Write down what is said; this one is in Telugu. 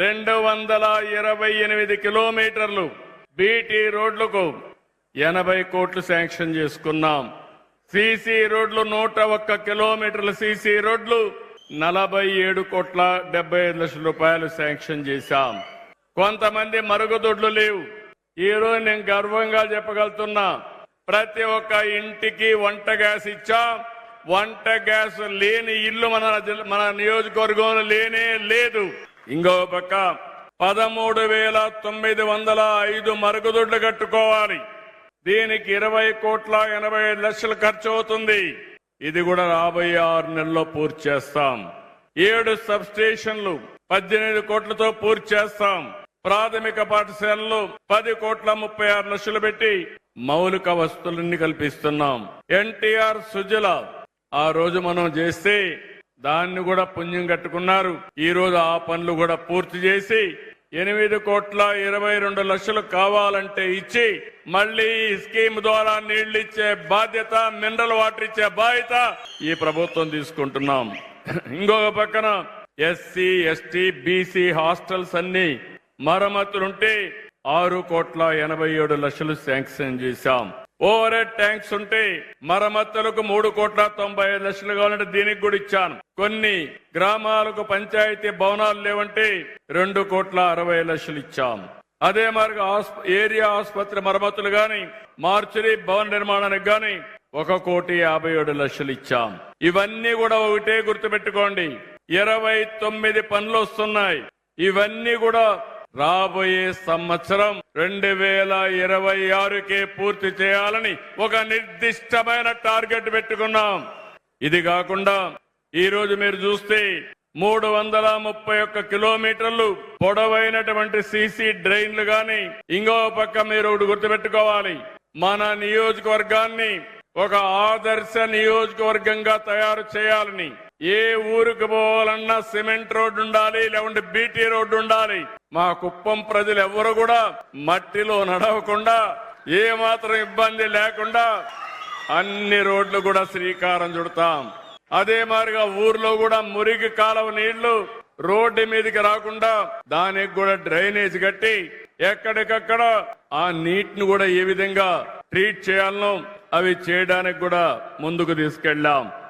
228 కిలోమీటర్లు బీటీ రోడ్లకు 80 కోట్లు శాంక్షన్ చేసుకున్నాం. సీసీ రోడ్లు 101 కిలోమీటర్ల సీసీ రోడ్లు 47,75,00,000 శాంక్షన్ చేశాం. కొంతమంది మరుగుదొడ్లు లేవు. ఈ రోజు నేను గర్వంగా చెప్పగలుగుతున్నా, ప్రతి ఒక్క ఇంటికి వంట గ్యాస్ ఇచ్చాం. వంట గ్యాస్ లేని ఇల్లు మన నియోజకవర్గంలో లేనే లేదు. ఇంకో పక్క 13,905 మరుగుదొడ్లు కట్టుకోవాలి. దీనికి 20,85,00,000 ఖర్చు అవుతుంది. ఇది కూడా రాబోయే 6 నెలల్లో పూర్తి చేస్తాం. 7 సబ్ స్టేషన్లు 18 కోట్లతో పూర్తి చేస్తాం. ప్రాథమిక పాఠశాలలో 10,36,00,000 పెట్టి మౌలిక వసతులన్నీ కల్పిస్తున్నాం. ఎన్టీఆర్ సుజల ఆ రోజు మనం చేస్తే దాన్ని కూడా పుణ్యం కట్టుకున్నారు. ఈ రోజు ఆ పనులు కూడా పూర్తి చేసి 8,22,00,000 కావాలంటే ఇచ్చి మళ్లీ ఈ స్కీమ్ ద్వారా నీళ్లు ఇచ్చే బాధ్యత, మినరల్ వాటర్ ఇచ్చే బాధ్యత ఈ ప్రభుత్వం తీసుకుంటున్నాం. ఇంకొక పక్కన ఎస్సీ, ఎస్టీ, బీసీ హాస్టల్స్ అన్ని మరమ్మతులుంటే 6,87,00,000 శాంక్షన్ చేశాం. ఓవర్ హెడ్ ట్యాంక్స్ ఉంటే మరమ్మతులకు 3,95,00,000 కావాలంటే దీనికి కూడా ఇచ్చాను. కొన్ని గ్రామాలకు పంచాయతీ భవనాలు లేవంటే 2,60,00,000 ఇచ్చాం. అదే మరి ఏరియా ఆసుపత్రి మరమ్మతులు గాని, మార్చురీ భవన నిర్మాణానికి గాని 1,57,00,000 ఇచ్చాం. ఇవన్నీ కూడా ఒకటే గుర్తుపెట్టుకోండి, 29 పనులు వస్తున్నాయి. ఇవన్నీ కూడా రాబోయే సంవత్సరం 2026కే పూర్తి చేయాలని ఒక నిర్దిష్టమైన టార్గెట్ పెట్టుకున్నాం. ఇది కాకుండా ఈ రోజు మీరు చూస్తే 331 కిలోమీటర్లు పొడవైనటువంటి సీసీ డ్రైన్లు గాని, ఇంకో పక్క మీరు ఒకటి గుర్తుపెట్టుకోవాలి, మన నియోజకవర్గాన్ని ఒక ఆదర్శ నియోజకవర్గంగా తయారు చేయాలని. ఏ ఊరికి పోవాలన్నా సిమెంట్ రోడ్డు ఉండాలి, లేకుంటే బీటీ రోడ్డు ఉండాలి. మా కుప్పం ప్రజలు ఎవరు కూడా మట్టిలో నడవకుండా, ఏ మాత్రం ఇబ్బంది లేకుండా అన్ని రోడ్లు కూడా శ్రీకారం చుడతాం. అదే మాదిరిగా ఊర్లో కూడా మురికి కాలువ నీళ్లు రోడ్డు మీదకి రాకుండా దానికి కూడా డ్రైనేజ్ కట్టి ఎక్కడికక్కడ ఆ నీటిని కూడా ఏ విధంగా ట్రీట్ చేయాలనో అవి చేయడానికి కూడా ముందుకు తీసుకెళ్లాం.